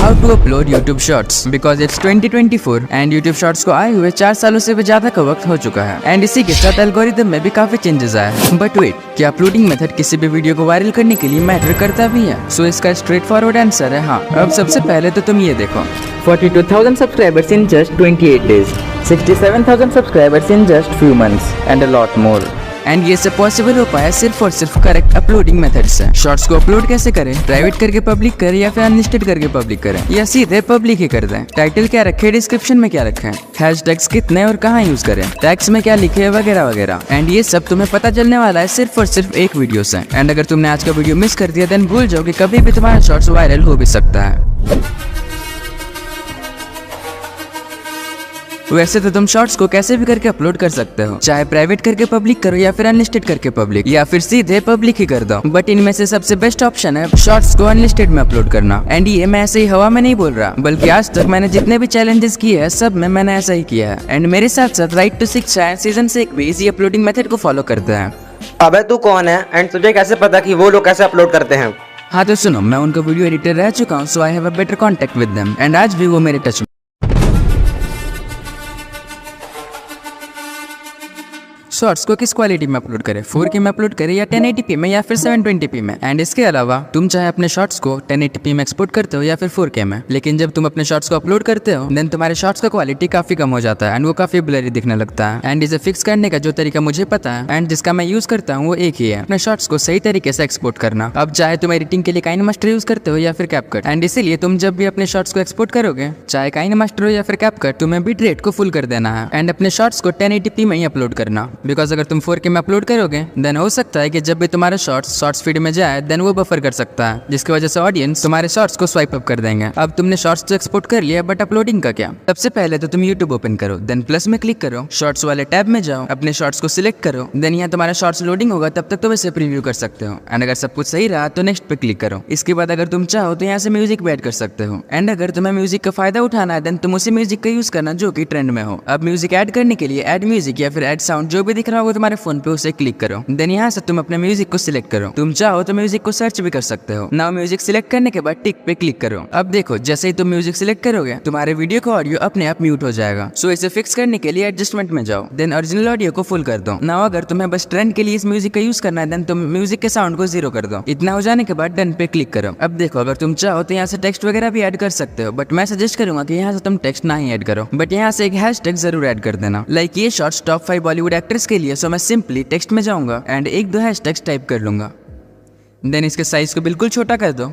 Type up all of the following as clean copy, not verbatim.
How to upload YouTube shorts because it's 2024 and YouTube shorts को आए हुए 4 सालों से भी ज्यादा का वक्त हो चुका है एंड इसी के साथ एल्गोरिथम में भी काफी चेंजेस आए हैं। बट वेट, क्या अपलोडिंग मेथड किसी भी वीडियो को वायरल करने के लिए मैटर करता भी है? सो इसका स्ट्रेट फॉरवर्ड आंसर है हाँ। अब सबसे पहले तो तुम ये देखो, 42,000 subscribers in just 28 days, 67,000 subscribers in just few months and a lot more। And ये सब पॉसिबल हो पाया सिर्फ और सिर्फ करेक्ट अपलोडिंग मेथड से। शॉर्ट्स को अपलोड कैसे करें? प्राइवेट करके पब्लिक करें या फिर अनलिस्टेड करके पब्लिक करें या सीधे पब्लिक ही कर दें? टाइटल क्या रखे, डिस्क्रिप्शन में क्या रखें, हैशटैग्स कितने और कहाँ यूज करें, टैग्स में क्या लिखे वगैरह वगैरह। एंड ये सब तुम्हें पता चलने वाला है सिर्फ और सिर्फ एक वीडियो से। एंड अगर तुमने आज का वीडियो मिस कर दिया देन भूल जाओ कि कभी भी तुम्हारा शॉर्ट्स वायरल हो भी सकता है। वैसे तो तुम शॉर्ट्स को कैसे भी करके अपलोड कर सकते हो, चाहे प्राइवेट करके पब्लिक करो या फिर अनलिस्टेड करके पब्लिक या फिर सीधे पब्लिक ही कर दो। बट इनमें से सबसे बेस्ट ऑप्शन है शॉर्ट्स को अनलिस्टेड में अपलोड करना। एंड ये मैं ऐसे ही हवा में नहीं बोल रहा, बल्कि आज तक मैंने जितने भी चैलेंजेस किए हैं सब में मैंने ऐसा ही किया है। एंड मेरे साथ साथ राइट टू शिक्षा सीजन से एक भी इसी अपलोडिंग मेथड को फॉलो करते हैं। अबे तू कौन है एंड तुझे कैसे पता कि वो लोग कैसे अपलोड करते हैं? हाँ तो सुनो, मैं उनका वीडियो एडिटर रह चुका हूँ, so I have a better contact with them and आज भी वो मेरे टच में। शॉर्ट्स को किस क्वालिटी में अपलोड करें, 4K में अपलोड करें या 1080p में या फिर 720p में? एंड इसके अलावा तुम चाहे अपने शॉर्ट्स को 1080p में एक्सपोर्ट करते हो या फिर 4K में, लेकिन जब तुम अपने शॉर्ट्स को अपलोड करते हो देन तुम्हारे शॉर्ट्स का क्वालिटी काफी कम हो जाता है एंड वो काफी ब्लरी दिखने लगता है। एंड इसे फिक्स करने का जो तरीका मुझे पता है एंड जिसका मैं यूज करता हूँ वो एक ही है, अपने शॉर्ट्स को सही तरीके से एक्सपोर्ट करना। अब चाहे तुम एडिटिंग के लिए काइनमास्टर यूज करते हो या फिर कैपकट, एंड इसीलिए तुम जब भी अपने शॉर्ट्स को एक्सपोर्ट करोगे चाहे काइनमास्टर हो या फिर कैपकट, तुम्हें बिट रेट को फुल कर देना है एंड अपने शॉर्ट्स को 1080p में ही अपलोड करना। बिकॉज अगर तुम 4K में अपलोड करोगे देन हो सकता है कि जब भी तुम्हारा शॉर्ट्स फीड में जाए देन वो बफर कर सकता है, जिसकी वजह से ऑडियंस तुम्हारे शॉर्ट्स को स्वाइप अप कर देंगे। अब तुमने शॉर्ट्स तो एक्सपोर्ट कर लिया बट अपलोडिंग का क्या? सबसे पहले तो तुम यूट्यूब ओपन करो, देन प्लस में क्लिक करो, शॉर्ट्स वाले टैब में जाओ, अपने शॉर्ट्स को सिलेक्ट करो, देन यहाँ तुम्हारा शॉर्ट्स लोडिंग होगा, तब तक तो वैसे प्रीव्यू कर सकते हो। एंड अगर सब कुछ सही रहा तो नेक्स्ट पे क्लिक करो। इसके बाद अगर तुम चाहो तो यहाँ से म्यूजिक भी ऐड कर सकते हो। एंड अगर तुम्हें म्यूजिक का फायदा उठाना है देन तुम उसी म्यूजिक का यूज करना जो कि ट्रेंड में हो। अब म्यूजिक ऐड करने के लिए ऐड म्यूजिक या फिर ऐड साउंड जो भी दिख रहा होगा तुम्हारे फोन पे उसे क्लिक करो, देन यहाँ से तुम अपने म्यूजिक को सिलेक्ट करो। तुम चाहो तो म्यूजिक को सर्च भी कर सकते हो। नाउ म्यूजिक सिलेक्ट करने के बाद टिक पे क्लिक करो। अब देखो जैसे ही तुम म्यूजिक सिलेक्ट करोगे तुम्हारे वीडियो का ऑडियो अपने आप म्यूट हो जाएगा। सो इसे फिक्स करने के लिए एडजस्टमेंट में जाओ, देन ओरिजिनल ऑडियो को फुल कर दो। नाउ अगर तुम्हें बस ट्रेंड के लिए इस म्यूजिक का यूज करना है देन तुम म्यूजिक के साउंड को 0 कर दो। इतना हो जाने के बाद डन पे क्लिक करो। अब देखो अगर तुम चाहो तो यहाँ से टेक्स्ट वगैरह भी ऐड कर सकते हो, बट मैं सजेस्ट करूंगा कि यहाँ से तुम टेक्स्ट ना ही ऐड करो, बट यहाँ से एक हैशटैग जरूर ऐड कर देना। लाइक ये शॉर्ट्स टॉप 5 बॉलीवुड एक्टर्स के लिए, सो मैं सिंपली टेक्स्ट में जाऊंगा एंड 1-2 हैशटैग्स टाइप कर लूंगा। देन इसके साइज को बिल्कुल छोटा कर दो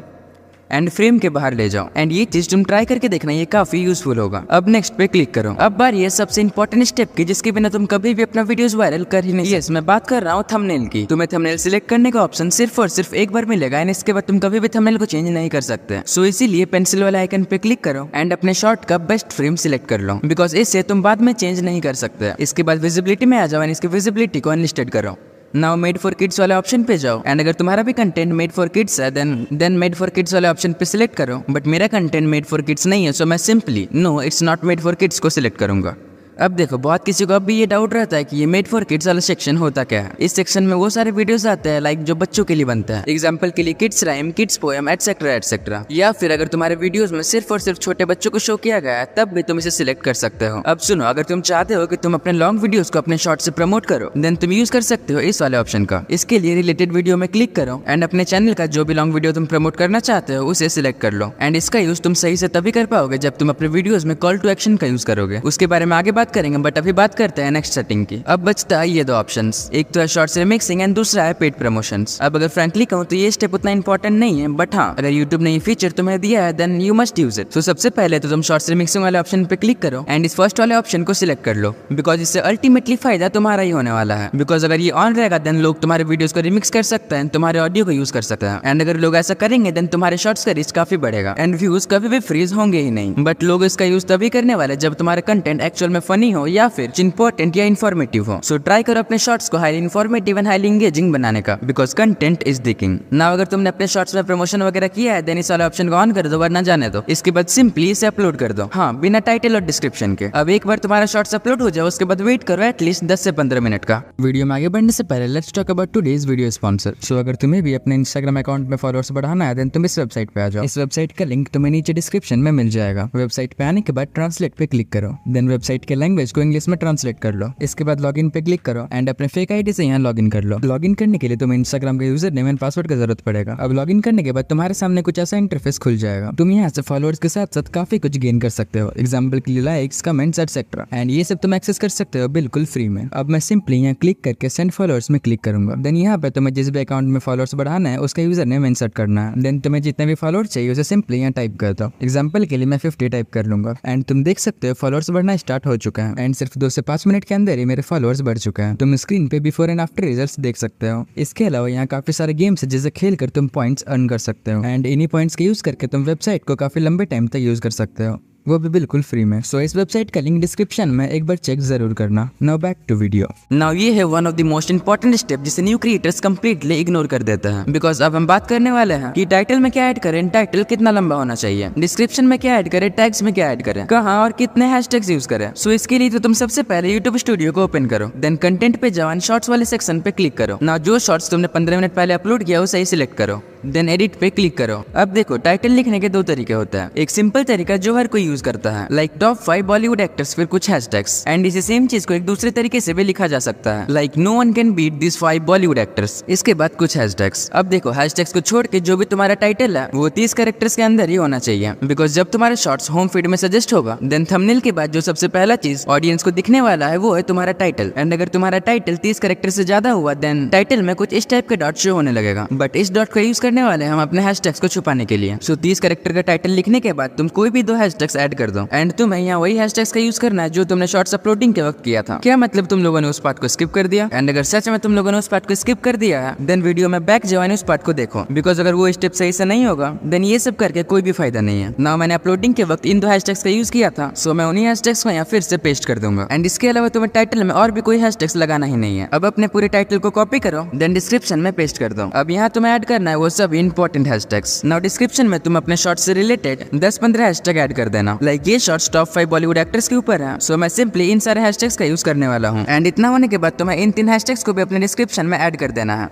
एंड फ्रेम के बाहर ले जाओ। एंड ये चीज तुम ट्राई करके देखना, ये काफी यूजफुल होगा। अब नेक्स्ट पे क्लिक करो। अब बार ये सबसे इंपॉर्टेंट स्टेप की जिसके बिना तुम कभी भी अपना वीडियोस वायरल कर ही नहीं। यस, मैं बात कर रहा हूँ थंबनेल की। तुम्हें थंबनेल सिलेक्ट करने का ऑप्शन सिर्फ और सिर्फ एक बार मिलेगा एंड इसके बाद तुम कभी भी थंबनेल को चेंज नहीं कर सकते। सो इसीलिए पेंसिल वाला आइकन पे क्लिक करो एंड अपने शॉर्ट का बेस्ट फ्रेम सिलेक्ट कर लो, बिकॉज इससे तुम बाद में चेंज नहीं कर सकते। इसके बाद विजिबिलिटी में आ जाओ एंड इसकी विजिबिलिटी को अनलिस्टेड करो। नाउ मेड फॉर किड्स वाले ऑप्शन पे जाओ एंड अगर तुम्हारा भी कंटेंट मेड फॉर किड्स है देन मेड फॉर किड्स वाले ऑप्शन पे सिलेक्ट करो। बट मेरा कंटेंट मेड फॉर किड्स नहीं है, सो मैं simply no it's not made for kids को सिलेक्ट करूंगा। अब देखो बहुत किसी को अब भी ये डाउट रहता है कि ये मेड फॉर किड्स वाला सेक्शन होता क्या है। इस सेक्शन में वो सारे वीडियोस आते हैं लाइक जो बच्चों के लिए बनते हैं, एग्जांपल के लिए kids rhyme, kids poem etcetera etcetera. या फिर अगर तुम्हारे वीडियोस में सिर्फ और सिर्फ छोटे बच्चों को शो किया गया है तब भी तुम इसे सिलेक्ट कर सकते हो। अब सुनो, अगर तुम चाहते हो कि तुम अपने लॉन्ग वीडियोस को अपने शॉर्ट से प्रमोट करो देन तुम यूज कर सकते हो इस वाले ऑप्शन का। इसके लिए रिलेटेड वीडियो में क्लिक करो एंड अपने चैनल का जो भी लॉन्ग वीडियो तुम प्रमोट करना चाहते हो उसे सिलेक्ट कर लो। एंड इसका यूज तुम सही से तभी कर पाओगे जब तुम अपने वीडियोस में कॉल टू एक्शन का यूज करोगे। उसके बारे में आगे बात करेंगे, बट अभी बात करते हैं नेक्स्ट सेटिंग की। अब बचता है ये 2 ऑप्शंस, एक तो है शॉर्ट्स रिमिक्सिंग एंड दूसरा है पेड प्रमोशंस। अब अगर फ्रैंकली कहूं तो ये स्टेप उतना इंपॉर्टेंट नहीं है, बट हाँ अगर यूट्यूब ने ये फीचर तुम्हें दिया है then you must use it. तो सबसे पहले तो तुम शॉर्ट्स रिमिक्सिंग वाले ऑप्शन पे क्लिक करो एंड इस फर्स्ट वाले ऑप्शन को सिलेक्ट कर लो, बिकॉज इससे अल्टीमेटली फायदा तुम्हारा ही होने वाला है। बिकॉज अगर ये ऑन रहेगा देन लोग तुम्हारे वीडियोस को रिमिक्स कर सकते हैं, तुम्हारे ऑडियो को यूज कर सकते हैं। एंड अगर लोग ऐसा करेंगे देन तुम्हारे शॉर्ट्स का रीच काफी बढ़ेगा एंड व्यूज कभी भी फ्रीज होंगे ही नहीं। बट लोग इसका यूज तभी करने वाले जब तुम्हारा कंटेंट एक्चुअल में फनी हो या फिर इंपॉर्टेंट या इन्फॉर्मेटिव हो। सो ट्राई करो अपने शॉर्ट्स को highly informative and highly engaging बनाने का, because content is the king. Now अगर तुमने अपने शॉर्ट्स में प्रमोशन वगैरह किया है देन इस वाले ऑप्शन को ऑन कर दो, वरना जाने दो। इसके बाद सिंपली इसे अपलोड कर दो, हाँ, बिना टाइटल और डिस्क्रिप्शन के। अब एक बार तुम्हारा शॉर्ट्स अपलोड हो जाए उसके बाद वेट करो एटलीस्ट 10 से 15 मिनट का। वीडियो में आगे बढ़ने से पहले let's talk about today's video sponsor. So अगर तुम्हें भी अपने इंस्टाग्राम अकाउंट में फॉलोअर्स बढ़ाना है देन तुम इस वेबसाइट पे आ जाओ। इस वेबसाइट का लिंक तुम्हें नीचे डिस्क्रिप्शन में मिल जाएगा। वेबसाइट पे आने के बाद ट्रांसलेट पे क्लिक करो, देन वेबसाइट के लैंग्वेज को इंग्लिश में ट्रांसलेट कर लो। इसके बाद लॉगिन पे क्लिक करो एंड अपने फेक आईडी से यहाँ लॉगिन कर लो। लॉगिन करने के लिए तुम्हें इंस्टाग्राम का यूजर नेम एंड पासवर्ड की जरूरत पड़ेगा। अब लॉगिन करने के बाद तुम्हारे सामने कुछ ऐसा इंटरफेस खुल जाएगा। तुम यहाँ से फॉलोअर्स के साथ साथ काफी कुछ गेन कर सकते हो, एग्जाम्पल के लिए लाइक्स, कमेंट्स एटसेट्रा, एंड ये सब तुम एक्सेस कर सकते हो बिल्कुल फ्री में। अब मैं सिंपली यहाँ क्लिक करके सेंड फॉलोअर्स में क्लिक करूंगा। देन यहाँ पे तुम्हें जिस भी अकाउंट में फॉलोअर्स बढ़ाना है उसका यूजर नेम इंसर्ट करना है। देन तुम्हें जितने भी फॉलोअर्स चाहिए उसे सिंपली यहाँ टाइप कर दो। एग्जाम्पल के लिए मैं 50 टाइप कर लूंगा एंड तुम देख सकते हो फॉलोअर्स बढ़ना स्टार्ट हो चुका है एंड सिर्फ 2 से 5 मिनट के अंदर ही मेरे फॉलोअर्स बढ़ चुके हैं। तुम स्क्रीन पे बिफोर एंड आफ्टर रिजल्ट्स देख सकते हो। इसके अलावा यहाँ काफी सारे गेम्स है जिसे खेल कर तुम पॉइंट्स अर्न कर सकते हो एंड इन्हीं पॉइंट्स के यूज करके तुम वेबसाइट को काफी लंबे टाइम तक यूज कर सकते हो, वो भी बिल्कुल फ्री में। सो इस वेबसाइट का लिंक डिस्क्रिप्शन में एक बार चेक जरूर करना। Now back to video. Now ये है one of the most important step जिसे न्यू क्रिएटर्स कंप्लीटली इग्नोर कर देते हैं, बिकॉज अब हम बात करने वाले हैं कि टाइटल में क्या ऐड करें, टाइटल कितना लंबा होना चाहिए, डिस्क्रिप्शन में क्या ऐड करें, टैग्स में क्या ऐड करें, कहाँ और कितने हैशटैग्स यूज करें। सो इसके लिए तो तुम सबसे पहले यूट्यूब स्टूडियो को ओपन करो, देन कंटेंट पे जाओ एंड शॉर्ट्स वाले सेक्शन पे क्लिक करो। नाउ जो शॉर्ट्स तुमने 15 मिनट पहले अपलोड किया उसे ही सिलेक्ट करो, देन एडिट पे क्लिक करो। अब देखो टाइटल लिखने के 2 तरीके होते हैं। एक सिंपल तरीका जो हर कोई यूज करता है, लाइक टॉप 5 बॉलीवुड एक्टर्स फिर कुछ हैशटैग्स, एंड इसी सेम चीज को एक दूसरे तरीके से भी लिखा जा सकता है, like no one can beat this 5 Bollywood actors. इसके बाद कुछ हैशटैग्स। अब देखो हैशटैग्स को छोड़ के जो भी तुम्हारा टाइटल है वो 30 कैरेक्टर्स के अंदर ही होना चाहिए, बिकॉज जब तुम्हारा शॉर्ट्स होम फीड में सजेस्ट होगा देन थंबनेल के बाद जो सबसे पहला चीज ऑडियंस को दिखने वाला है वो है तुम्हारा टाइटल। एंड अगर तुम्हारा टाइटल 30 कैरेक्टर से ज्यादा हुआ देन टाइटल में कुछ इस टाइप के डॉट शो होने लगेगा, बट इस डॉट का यूज करने वाले हम अपने हैशटैग्स को छुपाने के लिए। सो 30 कैरेक्टर का टाइटल लिखने के बाद तुम कोई भी 2 हैशटैग्स ऐड कर दो एंड तुम्हें यहाँ वही हैशटैग्स का यूज करना है जो तुमने शॉर्ट्स अपलोडिंग के वक्त किया था। क्या मतलब तुम लोगों ने उस पार्ट को स्किप कर दिया? एंड अगर सच में तुम लोगों ने उस पार्ट को स्किप कर दिया है देन वीडियो में बैक जाओ एंड उस पार्ट को देखो, बिकॉज अगर वो स्टेप सही से नहीं होगा देन ये सब करके कोई भी फायदा नहीं है। नाउ मैंने अपलोडिंग के वक्त इन 2 हैशटैग्स का यूज किया था, सो मैं उन्हीं हैशटैग्स को यहाँ फिर से पेस्ट कर दूंगा। एंड इसके अलावा तुम्हें टाइटल में और भी कोई हैशटैग्स लगाना ही नहीं है। अब अपने पूरे टाइटल को कॉपी करो देन डिस्क्रिप्शन में पेस्ट कर दो। अब यहाँ तुम्हें ऐड करना है वो सब इंपॉर्टेंट हैशटैग्स। नाउ डिस्क्रिप्शन में तुम अपने शॉर्ट से रिलेटेड 10-15 हैशटैग ऐड कर देना, लाइक ये शॉर्ट्स टॉप 5 बॉलीवुड एक्टर्स के ऊपर है, सो मैं सिंपली इन सारे हैशटैग्स का यूज करने वाला हूँ। एंड इतना होने के बाद तुम्हें इन 3 हैशटैग्स को भी अपने डिस्क्रिप्शन में ऐड कर देना है।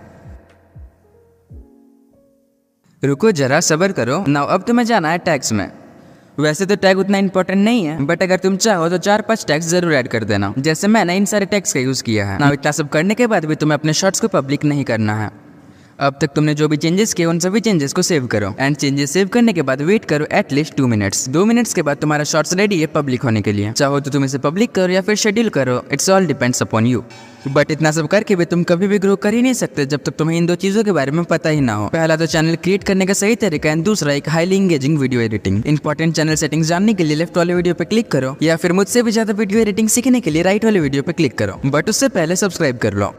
रुको जरा सब्र करो। नाउ अब तुम्हें जाना है टैग्स में। वैसे तो टैग उतना इंपॉर्टेंट नहीं है, बट अगर तुम चाहो तो 4-5 टैग्स जरूर ऐड कर देना, जैसे मैंने इन सारे टैग्स का यूज किया है। नाउ इतना सब करने के बाद भी तुम्हें अपने शॉर्ट्स को पब्लिक नहीं करना है। अब तक तुमने जो भी चेंजेस किए उन सभी चेंजेस को सेव करो एंड चेंजेस सेव करने के बाद वेट करो एटलीस्ट 2 मिनट्स। 2 मिनट्स के बाद तुम्हारा शॉर्ट्स रेडी है पब्लिक होने के लिए। चाहो तो तुम इसे पब्लिक करो या फिर शेड्यूल करो, it's all depends upon you. But इतना सब करके भी तुम कभी भी ग्रो कर ही नहीं सकते जब तक तुम्हें इन 2 चीजों के बारे में पता ही ना हो। पहला तो चैनल क्रिएट करने का सही तरीका एंड दूसरा एक highly engaging video editing. Important channel settings जानने के लिए लेफ्ट वाले वीडियो पे क्लिक करो या फिर मुझसे भी ज्यादा वीडियो एडिटिंग सीखने के लिए राइट वाले वीडियो पे क्लिक करो, बट उससे पहले सब्सक्राइब कर लो।